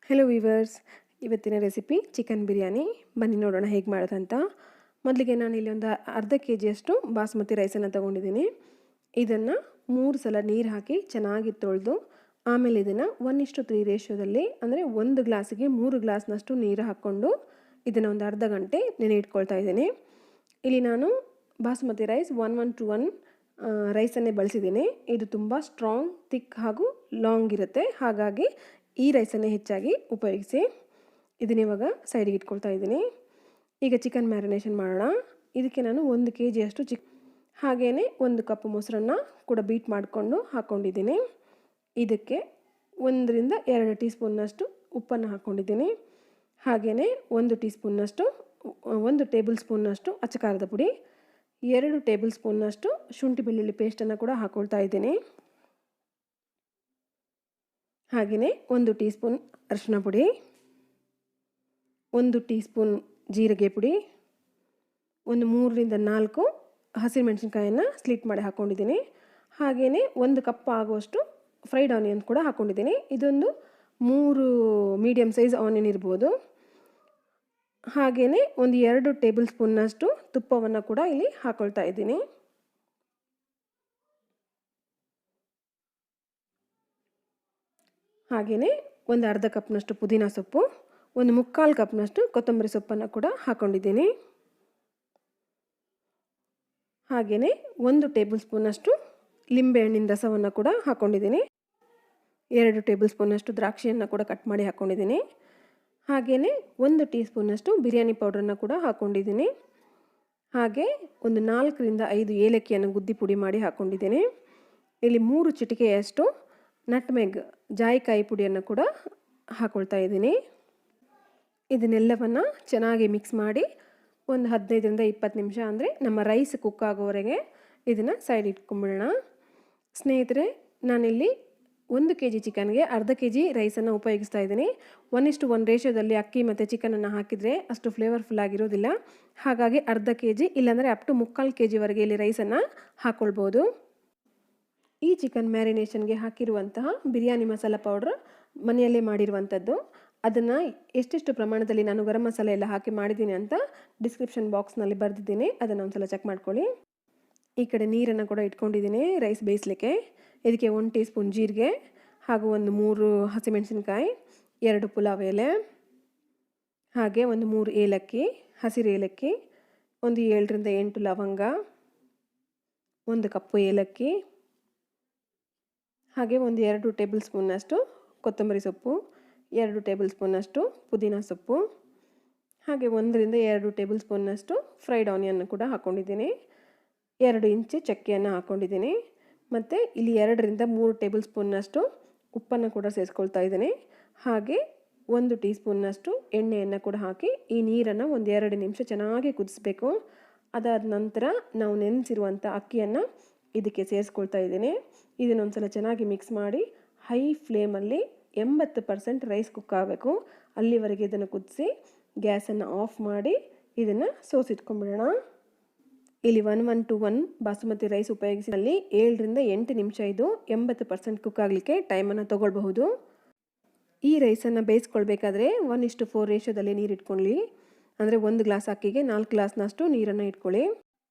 Hello viewers, ಇವತ್ತಿನ recipe chicken biryani. ಬನ್ನಿ ನೋಡೋಣ ಹೇಗೆ ಮಾಡೋದಂತ. ಮೊದಲಿಗೆ ನಾನಿಲ್ಲಿ ಒಂದು ಅರ್ಧ ಕೆಜಿಯಷ್ಟು ಬಾಸ್ಮತಿ ರೈಸನ್ನು ತೊಗೊಂಡಿದ್ದೀನಿ. ಇದನ್ನು 3 ಸಲ ನೀರು ಹಾಕಿ ಚೆನ್ನಾಗಿ ತೊಳೆದು ಆಮೇಲೆ ಇದನ್ನು 1:3 ರೇಷಿಯೋದಲ್ಲಿ ಅಂದರೆ 1 ಗ್ಲಾಸಿಗೆ 3 ಗ್ಲಾಸ್ನಷ್ಟು ನೀರು ಹಾಕ್ಕೊಂಡು ಇದನ್ನು ಒಂದು ಅರ್ಧ ಗಂಟೆ ನೆನೆ ಇಟ್ಕೊಳ್ತಾ ಇದ್ದೀನಿ. ಇಲ್ಲಿ ನಾನು ಬಾಸ್ಮತಿ ರೈಸ್ 1:1 ರೈಸನ್ನೇ ಬಳಸಿದ್ದೀನಿ. ಇದು ತುಂಬ ಸ್ಟ್ರಾಂಗ್, ಥಿಕ್ ಹಾಗೂ ಲಾಂಗ್ ಇರುತ್ತೆ. ಹಾಗಾಗಿ ಈ ರೈಸನ್ನೇ ಹೆಚ್ಚಾಗಿ ಉಪಯೋಗಿಸಿ. ಇದನ್ನ ಇವಾಗ ಸೈಡಿಗೆ ಇಟ್ಕೊಳ್ತಾ ಇದ್ದೀನಿ. ಈಗ ಚಿಕನ್ ಮ್ಯಾರಿನೇಷನ್ ಮಾಡೋಣ. ಇದಕ್ಕೆ ನಾನು 1 kg ಹಾಗೆಯೇ 1 ಕಪ್ ಮೊಸರನ್ನು ಕೂಡ ಬೀಟ್ ಮಾಡಿಕೊಂಡು ಹಾಕ್ಕೊಂಡಿದ್ದೀನಿ. ಇದಕ್ಕೆ 1ರಿಂದ 2 ಟೀ ಸ್ಪೂನ್ನಷ್ಟು ಉಪ್ಪನ್ನು ಹಾಕ್ಕೊಂಡಿದ್ದೀನಿ. ಹಾಗೆಯೇ 1 ಟೇಬಲ್ ಸ್ಪೂನ್ನಷ್ಟು ಅಚ್ಚ ಖಾರದ ಪುಡಿ, 2 ಟೇಬಲ್ ಸ್ಪೂನ್ನಷ್ಟು ಶುಂಠಿ ಬೆಳ್ಳುಳ್ಳಿ ಪೇಸ್ಟನ್ನು ಕೂಡ ಹಾಕ್ಕೊಳ್ತಾ ಇದ್ದೀನಿ. ಹಾಗೆಯೇ 1 ಟೀ ಸ್ಪೂನ್ ಅರಿಶಿನ ಪುಡಿ, 1 ಟೀ ಸ್ಪೂನ್ ಜೀರಿಗೆ ಪುಡಿ, ಒಂದು 3ರಿಂದ 4 ಹಸಿಮೆಣಸಿನ್ಕಾಯನ್ನು ಸ್ಲಿಟ್ ಮಾಡಿ ಹಾಕ್ಕೊಂಡಿದ್ದೀನಿ. ಹಾಗೆಯೇ 1 ಕಪ್ ಆಗುವಷ್ಟು ಫ್ರೈಡ್ ಆನಿಯನ್ ಕೂಡ ಹಾಕ್ಕೊಂಡಿದ್ದೀನಿ. ಇದೊಂದು 3 ಮೀಡಿಯಮ್ ಸೈಜ್ ಆನಿಯನ್ ಇರ್ಬೋದು. ಹಾಗೆಯೇ ಒಂದು 2 ಟೇಬಲ್ ಸ್ಪೂನ್ನಷ್ಟು ತುಪ್ಪವನ್ನು ಕೂಡ ಇಲ್ಲಿ ಹಾಕ್ಕೊಳ್ತಾ ಇದ್ದೀನಿ. ಹಾಗೆಯೇ ಒಂದು ಅರ್ಧ ಕಪ್ನಷ್ಟು ಪುದೀನ ಸೊಪ್ಪು, ಒಂದು 3/4 ಕಪ್ನಷ್ಟು ಕೊತ್ತಂಬರಿ ಸೊಪ್ಪನ್ನು ಕೂಡ ಹಾಕ್ಕೊಂಡಿದ್ದೀನಿ. ಹಾಗೆಯೇ 1 ಟೇಬಲ್ ಸ್ಪೂನಷ್ಟು ಲಿಂಬೆಹಣ್ಣಿನ ರಸವನ್ನು ಕೂಡ ಹಾಕ್ಕೊಂಡಿದ್ದೀನಿ. 2 ಟೇಬಲ್ ಸ್ಪೂನಷ್ಟು ದ್ರಾಕ್ಷಿಯನ್ನು ಕೂಡ ಕಟ್ ಮಾಡಿ ಹಾಕ್ಕೊಂಡಿದ್ದೀನಿ. ಹಾಗೆಯೇ 1 ಟೀ ಸ್ಪೂನಷ್ಟು ಬಿರಿಯಾನಿ ಪೌಡ್ರನ್ನು ಕೂಡ ಹಾಕ್ಕೊಂಡಿದ್ದೀನಿ. ಹಾಗೆ ಒಂದು 4ರಿಂದ 5 ಏಲಕ್ಕಿಯನ್ನು ಗುದ್ದಿ ಪುಡಿ ಮಾಡಿ ಹಾಕ್ಕೊಂಡಿದ್ದೀನಿ. ಇಲ್ಲಿ 3 ಚಿಟಿಕೆಯಷ್ಟು ನಟ್ಮೆಗ್ ಜಾಯಿಕಾಯಿ ಪುಡಿಯನ್ನು ಕೂಡ ಹಾಕ್ಕೊಳ್ತಾ ಇದ್ದೀನಿ. ಇದನ್ನೆಲ್ಲವನ್ನು ಚೆನ್ನಾಗಿ ಮಿಕ್ಸ್ ಮಾಡಿ ಒಂದು 15ರಿಂದ 20 ನಿಮಿಷ ಅಂದರೆ ನಮ್ಮ ರೈಸ್ ಕುಕ್ ಆಗೋವರೆಗೆ ಇದನ್ನು ಸೈಡ್ ಇಟ್ಕೊಂಡ್ಬಿಡೋಣ. ಸ್ನೇಹಿತರೆ, ನಾನಿಲ್ಲಿ 1 kg ಚಿಕನ್ಗೆ ಅರ್ಧ kg ರೈಸನ್ನು ಉಪಯೋಗಿಸ್ತಾ ಇದ್ದೀನಿ. 1:1 ರೇಷಿಯೋದಲ್ಲಿ ಅಕ್ಕಿ ಮತ್ತು ಚಿಕನನ್ನು ಹಾಕಿದರೆ ಅಷ್ಟು ಫ್ಲೇವರ್ಫುಲ್ ಆಗಿರೋದಿಲ್ಲ. ಹಾಗಾಗಿ ಅರ್ಧ kg ಇಲ್ಲಾಂದರೆ ಅಪ್ ಟು 3/4 kgವರೆಗೆ ಇಲ್ಲಿ ರೈಸನ್ನು ಹಾಕ್ಕೊಳ್ಬೋದು. ಈ ಚಿಕನ್ ಮ್ಯಾರಿನೇಷನ್ಗೆ ಹಾಕಿರುವಂತಹ ಬಿರಿಯಾನಿ ಮಸಾಲ ಪೌಡ್ರ್ ಮನೆಯಲ್ಲೇ ಮಾಡಿರುವಂಥದ್ದು. ಅದನ್ನು ಎಷ್ಟೆಷ್ಟು ಪ್ರಮಾಣದಲ್ಲಿ ನಾನು ಗರಂ ಮಸಾಲೆ ಎಲ್ಲ ಹಾಕಿ ಮಾಡಿದ್ದೀನಿ ಅಂತ ಡಿಸ್ಕ್ರಿಪ್ಷನ್ ಬಾಕ್ಸ್ನಲ್ಲಿ ಬರೆದಿದ್ದೀನಿ. ಅದನ್ನು ಒಂದ್ಸಲ ಚೆಕ್ ಮಾಡ್ಕೊಳ್ಳಿ. ಈ ಕಡೆ ನೀರನ್ನು ಕೂಡ ಇಟ್ಕೊಂಡಿದ್ದೀನಿ ರೈಸ್ ಬೇಯಿಸಲಿಕ್ಕೆ. ಇದಕ್ಕೆ 1 ಟೀ ಸ್ಪೂನ್ ಜೀರಿಗೆ ಹಾಗೂ ಒಂದು 3 ಹಸಿಮೆಣಸಿನ್ಕಾಯಿ, 2 ಪುಲಾವ್ ಎಲೆ, ಹಾಗೆ ಒಂದು 3 ಏಲಕ್ಕಿ, ಹಸಿರು ಏಲಕ್ಕಿ, ಒಂದು 7ರಿಂದ 8 ಲವಂಗ, 1 ಕಪ್ಪು ಏಲಕ್ಕಿ, ಹಾಗೆ ಒಂದು 2 ಟೇಬಲ್ ಸ್ಪೂನ್ನಷ್ಟು ಕೊತ್ತಂಬರಿ ಸೊಪ್ಪು, 2 ಟೇಬಲ್ ಸ್ಪೂನ್ನಷ್ಟು ಪುದೀನ ಸೊಪ್ಪು, ಹಾಗೆ 1ರಿಂದ 2 ಟೇಬಲ್ ಸ್ಪೂನ್ನಷ್ಟು ಫ್ರೈಡ್ ಆನಿಯನ್ ಕೂಡ ಹಾಕ್ಕೊಂಡಿದ್ದೀನಿ. 2 ಇಂಚು ಚಕ್ಕೆಯನ್ನು ಹಾಕ್ಕೊಂಡಿದ್ದೀನಿ. ಮತ್ತು ಇಲ್ಲಿ 2ರಿಂದ 3 ಟೇಬಲ್ ಸ್ಪೂನ್ನಷ್ಟು ಉಪ್ಪನ್ನು ಕೂಡ ಸೇರಿಸ್ಕೊಳ್ತಾ ಇದ್ದೀನಿ. ಹಾಗೆ 1 ಟೀ ಸ್ಪೂನ್ನಷ್ಟು ಎಣ್ಣೆಯನ್ನು ಕೂಡ ಹಾಕಿ ಈ ನೀರನ್ನು ಒಂದು 2 ನಿಮಿಷ ಚೆನ್ನಾಗಿ ಕುದಿಸ್ಬೇಕು. ಅದಾದ ನಂತರ ನಾವು ನೆನೆಸಿರುವಂಥ ಅಕ್ಕಿಯನ್ನು ಇದಕ್ಕೆ ಸೇರಿಸ್ಕೊಳ್ತಾ ಇದ್ದೀನಿ. ಇದನ್ನೊಂದ್ಸಲ ಚೆನ್ನಾಗಿ ಮಿಕ್ಸ್ ಮಾಡಿ ಹೈ ಫ್ಲೇಮಲ್ಲಿ 80% ರೈಸ್ ಕುಕ್ ಆಗಬೇಕು. ಅಲ್ಲಿವರೆಗೆ ಇದನ್ನು ಕುದಿಸಿ ಗ್ಯಾಸನ್ನು ಆಫ್ ಮಾಡಿ ಇದನ್ನು ಸೋಸಿಟ್ಕೊಂಡ್ಬಿಡೋಣ. ಇಲ್ಲಿ 1:1 ಬಾಸುಮತಿ ರೈಸ್ ಉಪಯೋಗಿಸಿ ಅಲ್ಲಿ 7ರಿಂದ 8 ನಿಮಿಷ ಇದು 80% ಕುಕ್ ಆಗಲಿಕ್ಕೆ ಟೈಮನ್ನು ತೊಗೊಳ್ಬಹುದು. ಈ ರೈಸನ್ನು ಬೇಯಿಸ್ಕೊಳ್ಬೇಕಾದ್ರೆ 1:4 ರೇಷಿಯೋದಲ್ಲಿ ನೀರು ಇಟ್ಕೊಳ್ಳಿ. ಅಂದರೆ 1 ಗ್ಲಾಸ್ ಅಕ್ಕಿಗೆ 4 ಗ್ಲಾಸ್ನಷ್ಟು ನೀರನ್ನು ಇಟ್ಕೊಳ್ಳಿ.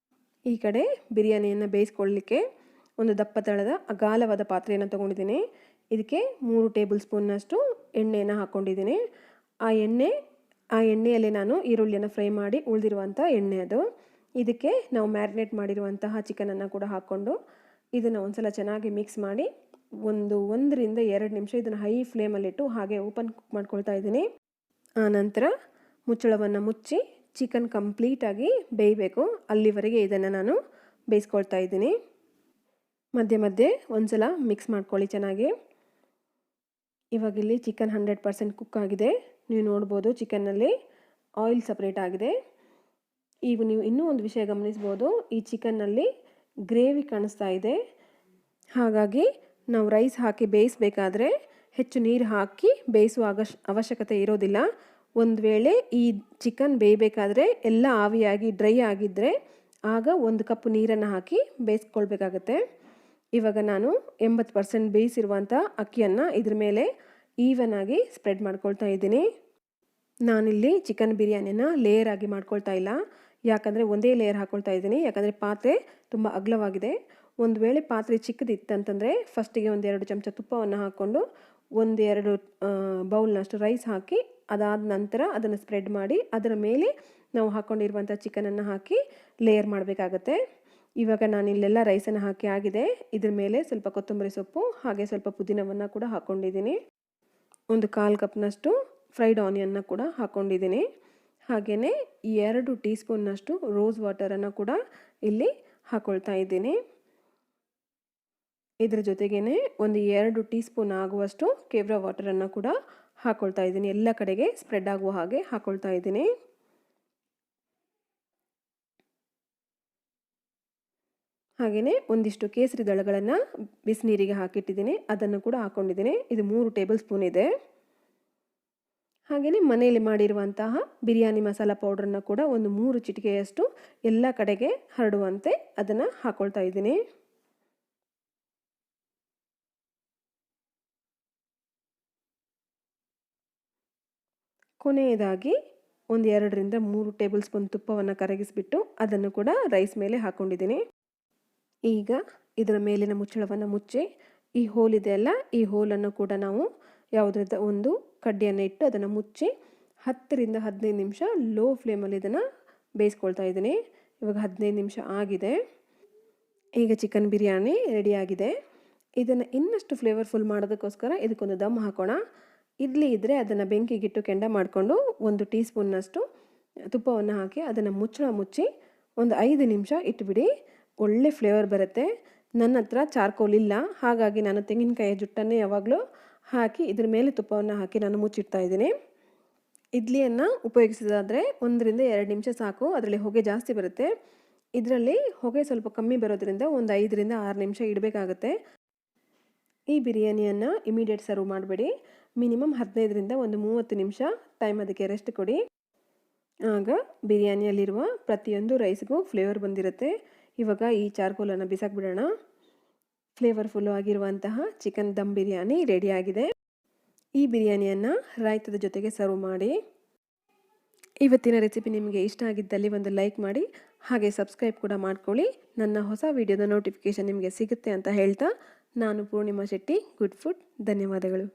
ಈ ಕಡೆ ಬಿರಿಯಾನಿಯನ್ನು ಬೇಯಿಸ್ಕೊಳ್ಳಲಿಕ್ಕೆ ಒಂದು ದಪ್ಪ ತಳದ ಅಗಾಲವಾದ ಪಾತ್ರೆಯನ್ನು ತೊಗೊಂಡಿದ್ದೀನಿ. ಇದಕ್ಕೆ 3 ಟೇಬಲ್ ಸ್ಪೂನ್ನಷ್ಟು ಎಣ್ಣೆಯನ್ನು ಹಾಕ್ಕೊಂಡಿದ್ದೀನಿ. ಆ ಎಣ್ಣೆಯಲ್ಲಿ ನಾನು ಈರುಳ್ಳಿಯನ್ನು ಫ್ರೈ ಮಾಡಿ ಉಳಿದಿರುವಂಥ ಎಣ್ಣೆ ಅದು. ಇದಕ್ಕೆ ನಾವು ಮ್ಯಾರಿನೇಟ್ ಮಾಡಿರುವಂತಹ ಚಿಕನನ್ನು ಕೂಡ ಹಾಕ್ಕೊಂಡು ಇದನ್ನು ಒಂದ್ಸಲ ಚೆನ್ನಾಗಿ ಮಿಕ್ಸ್ ಮಾಡಿ 1ರಿಂದ 2 ನಿಮಿಷ ಇದನ್ನು ಹೈ ಫ್ಲೇಮಲ್ಲಿಟ್ಟು ಹಾಗೆ ಓಪನ್ ಕುಕ್ ಮಾಡ್ಕೊಳ್ತಾ ಇದ್ದೀನಿ. ಆನಂತರ ಮುಚ್ಚಳವನ್ನು ಮುಚ್ಚಿ ಚಿಕನ್ ಕಂಪ್ಲೀಟಾಗಿ ಬೇಯಬೇಕು. ಅಲ್ಲಿವರೆಗೆ ಇದನ್ನು ನಾನು ಬೇಯಿಸ್ಕೊಳ್ತಾ ಇದ್ದೀನಿ. ಮಧ್ಯೆ ಮಧ್ಯೆ ಒಂದ್ಸಲ ಮಿಕ್ಸ್ ಮಾಡ್ಕೊಳ್ಳಿ ಚೆನ್ನಾಗಿ. ಇವಾಗಿಲ್ಲಿ ಚಿಕನ್ 100% ಕುಕ್ ಆಗಿದೆ. ನೀವು ನೋಡ್ಬೋದು ಚಿಕನ್ನಲ್ಲಿ ಆಯಿಲ್ ಸಪ್ರೇಟ್ ಆಗಿದೆ. ಈಗ ನೀವು ಇನ್ನೂ ಒಂದು ವಿಷಯ ಗಮನಿಸ್ಬೋದು, ಈ ಚಿಕನ್ನಲ್ಲಿ ಗ್ರೇವಿ ಕಾಣಿಸ್ತಾ ಇದೆ. ಹಾಗಾಗಿ ನಾವು ರೈಸ್ ಹಾಕಿ ಬೇಯಿಸಬೇಕಾದ್ರೆ ಹೆಚ್ಚು ನೀರು ಹಾಕಿ ಬೇಯಿಸುವ ಅವಶ್ಯಕತೆ ಇರೋದಿಲ್ಲ. ಒಂದು ವೇಳೆ ಈ ಚಿಕನ್ ಬೇಯಬೇಕಾದ್ರೆ ಎಲ್ಲ ಆವಿಯಾಗಿ ಡ್ರೈ ಆಗಿದ್ದರೆ ಆಗ 1 ಕಪ್ ನೀರನ್ನು ಹಾಕಿ ಬೇಯಿಸ್ಕೊಳ್ಬೇಕಾಗತ್ತೆ. ಇವಾಗ ನಾನು 80% ಬೇಯಿಸಿರುವಂಥ ಅಕ್ಕಿಯನ್ನು ಇದ್ರ ಮೇಲೆ ಈವನ್ ಆಗಿ ಸ್ಪ್ರೆಡ್ ಮಾಡ್ಕೊಳ್ತಾ ಇದ್ದೀನಿ. ನಾನಿಲ್ಲಿ ಚಿಕನ್ ಬಿರಿಯಾನಿನ ಲೇಯರ್ ಆಗಿ ಮಾಡ್ಕೊಳ್ತಾ ಇಲ್ಲ, ಯಾಕಂದರೆ ಒಂದೇ ಲೇಯರ್ ಹಾಕ್ಕೊಳ್ತಾ ಇದ್ದೀನಿ. ಯಾಕಂದರೆ ಪಾತ್ರೆ ತುಂಬ ಅಗಲವಾಗಿದೆ. ಒಂದು ವೇಳೆ ಪಾತ್ರೆ ಚಿಕ್ಕದಿತ್ತಂತಂದರೆ ಫಸ್ಟಿಗೆ 1-2 ಚಮಚ ತುಪ್ಪವನ್ನು ಹಾಕ್ಕೊಂಡು 1-2 ಬೌಲ್ನಷ್ಟು ರೈಸ್ ಹಾಕಿ ಅದಾದ ನಂತರ ಅದನ್ನು ಸ್ಪ್ರೆಡ್ ಮಾಡಿ ಅದರ ಮೇಲೆ ನಾವು ಹಾಕ್ಕೊಂಡಿರುವಂಥ ಚಿಕನನ್ನು ಹಾಕಿ ಲೇಯರ್ ಮಾಡಬೇಕಾಗತ್ತೆ. ಇವಾಗ ನಾನು ಇಲ್ಲೆಲ್ಲ ರೈಸನ್ನು ಹಾಕಿ ಆಗಿದೆ. ಇದ್ರ ಮೇಲೆ ಸ್ವಲ್ಪ ಕೊತ್ತಂಬರಿ ಸೊಪ್ಪು ಹಾಗೆ ಸ್ವಲ್ಪ ಪುದೀನವನ್ನು ಕೂಡ ಹಾಕ್ಕೊಂಡಿದ್ದೀನಿ. 1/4 ಕಪ್ನಷ್ಟು ಫ್ರೈಡ್ ಆನಿಯನ್ನ ಕೂಡ ಹಾಕ್ಕೊಂಡಿದ್ದೀನಿ. ಹಾಗೆಯೇ 2 ಟೀ ಸ್ಪೂನ್ನಷ್ಟು ರೋಸ್ ವಾಟರನ್ನು ಕೂಡ ಇಲ್ಲಿ ಹಾಕ್ಕೊಳ್ತಾ ಇದ್ದೀನಿ. ಇದರ ಜೊತೆಗೇ 2 ಟೀ ಸ್ಪೂನ್ ಆಗುವಷ್ಟು ಕೇವ್ರಾ ವಾಟರನ್ನು ಕೂಡ ಹಾಕ್ಕೊಳ್ತಾ ಇದ್ದೀನಿ. ಎಲ್ಲ ಕಡೆಗೆ ಸ್ಪ್ರೆಡ್ ಆಗುವ ಹಾಗೆ ಹಾಕ್ಕೊಳ್ತಾ ಇದ್ದೀನಿ. ಹಾಗೆಯೇ ಒಂದಿಷ್ಟು ಕೇಸರಿ ದಳಗಳನ್ನು ಬಿಸಿನೀರಿಗೆ ಹಾಕಿಟ್ಟಿದ್ದೀನಿ, ಅದನ್ನು ಕೂಡ ಹಾಕ್ಕೊಂಡಿದ್ದೀನಿ. ಇದು 3 ಟೇಬಲ್ ಸ್ಪೂನ್ ಇದೆ. ಹಾಗೆಯೇ ಮನೆಯಲ್ಲಿ ಮಾಡಿರುವಂತಹ ಬಿರಿಯಾನಿ ಮಸಾಲ ಪೌಡ್ರನ್ನು ಕೂಡ 3 ಚಿಟಿಕೆಯಷ್ಟು ಎಲ್ಲ ಕಡೆಗೆ ಹರಡುವಂತೆ ಅದನ್ನು ಹಾಕ್ಕೊಳ್ತಾ ಇದ್ದೀನಿ. ಕೊನೆಯದಾಗಿ 2-3 ಟೇಬಲ್ ಸ್ಪೂನ್ ತುಪ್ಪವನ್ನು ಕರಗಿಸಿಬಿಟ್ಟು ಅದನ್ನು ಕೂಡ ರೈಸ್ ಮೇಲೆ ಹಾಕ್ಕೊಂಡಿದ್ದೀನಿ. ಈಗ ಇದರ ಮೇಲಿನ ಮುಚ್ಚಳವನ್ನು ಮುಚ್ಚಿ ಈ ಹೋಲ್ ಇದೆಯಲ್ಲ, ಈ ಹೋಲನ್ನು ಕೂಡ ನಾವು ಯಾವುದರಿಂದ ಒಂದು ಕಡ್ಡಿಯನ್ನು ಇಟ್ಟು ಅದನ್ನು ಮುಚ್ಚಿ 10-15 ನಿಮಿಷ ಲೋ ಫ್ಲೇಮಲ್ಲಿ ಇದನ್ನು ಬೇಯಿಸ್ಕೊಳ್ತಾ ಇದ್ದೀನಿ. ಇವಾಗ 15 ನಿಮಿಷ ಆಗಿದೆ. ಈಗ ಚಿಕನ್ ಬಿರಿಯಾನಿ ರೆಡಿಯಾಗಿದೆ. ಇದನ್ನು ಇನ್ನಷ್ಟು ಫ್ಲೇವರ್ಫುಲ್ ಮಾಡೋದಕ್ಕೋಸ್ಕರ ಇದಕ್ಕೊಂದು ದಮ್ ಹಾಕೋಣ. ಇಡ್ಲಿ ಇದ್ದರೆ ಅದನ್ನು ಬೆಂಕಿಗಿಟ್ಟು ಕೆಂಡ ಮಾಡಿಕೊಂಡು 1 ಟೀ ಸ್ಪೂನ್ನಷ್ಟು ತುಪ್ಪವನ್ನು ಹಾಕಿ ಅದನ್ನು ಮುಚ್ಚಳ ಮುಚ್ಚಿ 5 ನಿಮಿಷ ಇಟ್ಬಿಡಿ. ಒಳ್ಳೆ ಫ್ಲೇವರ್ ಬರುತ್ತೆ. ನನ್ನ ಹತ್ರ ಚಾರ್ಕೋಲ್ ಇಲ್ಲ, ಹಾಗಾಗಿ ನಾನು ತೆಂಗಿನಕಾಯಿಯ ಜುಟ್ಟನ್ನೇ ಯಾವಾಗಲೂ ಹಾಕಿ ಇದ್ರ ಮೇಲೆ ತುಪ್ಪವನ್ನು ಹಾಕಿ ನಾನು ಮುಚ್ಚಿಡ್ತಾ ಇದ್ದೀನಿ. ಇಡ್ಲಿಯನ್ನು ಉಪಯೋಗಿಸೋದಾದರೆ 1-2 ನಿಮಿಷ ಸಾಕು, ಅದರಲ್ಲಿ ಹೊಗೆ ಜಾಸ್ತಿ ಬರುತ್ತೆ. ಇದರಲ್ಲಿ ಹೊಗೆ ಸ್ವಲ್ಪ ಕಮ್ಮಿ ಬರೋದ್ರಿಂದ 5-6 ನಿಮಿಷ ಇಡಬೇಕಾಗತ್ತೆ. ಈ ಬಿರಿಯಾನಿಯನ್ನು ಇಮಿಡಿಯೇಟ್ ಸರ್ವ್ ಮಾಡಬೇಡಿ. ಮಿನಿಮಮ್ 15-30 ನಿಮಿಷ ಟೈಮ್ ಅದಕ್ಕೆ ರೆಸ್ಟ್ ಕೊಡಿ. ಆಗ ಬಿರಿಯಾನಿಯಲ್ಲಿರುವ ಪ್ರತಿಯೊಂದು ರೈಸ್ಗೂ ಫ್ಲೇವರ್ ಬಂದಿರುತ್ತೆ. ಇವಾಗ ಈ ಚಾರ್ಕೋಲನ್ನು ಬಿಸಾಕ್ಬಿಡೋಣ. ಫ್ಲೇವರ್ಫುಲ್ಲು ಆಗಿರುವಂತಹ ಚಿಕನ್ ದಮ್ ಬಿರಿಯಾನಿ ರೆಡಿಯಾಗಿದೆ. ಈ ಬಿರಿಯಾನಿಯನ್ನು ರಾಯ್ತದ ಜೊತೆಗೆ ಸರ್ವ್ ಮಾಡಿ. ಇವತ್ತಿನ ರೆಸಿಪಿ ನಿಮಗೆ ಇಷ್ಟ ಆಗಿದ್ದಲ್ಲಿ ಒಂದು ಲೈಕ್ ಮಾಡಿ, ಹಾಗೆ ಸಬ್ಸ್ಕ್ರೈಬ್ ಕೂಡ ಮಾಡ್ಕೊಳ್ಳಿ. ನನ್ನ ಹೊಸ ವಿಡಿಯೋದ ನೋಟಿಫಿಕೇಷನ್ ನಿಮಗೆ ಸಿಗುತ್ತೆ ಅಂತ ಹೇಳ್ತಾ, ನಾನು ಪೂರ್ಣಿಮಾ ಶೆಟ್ಟಿ, ಗುಡ್ ಫುಡ್. ಧನ್ಯವಾದಗಳು.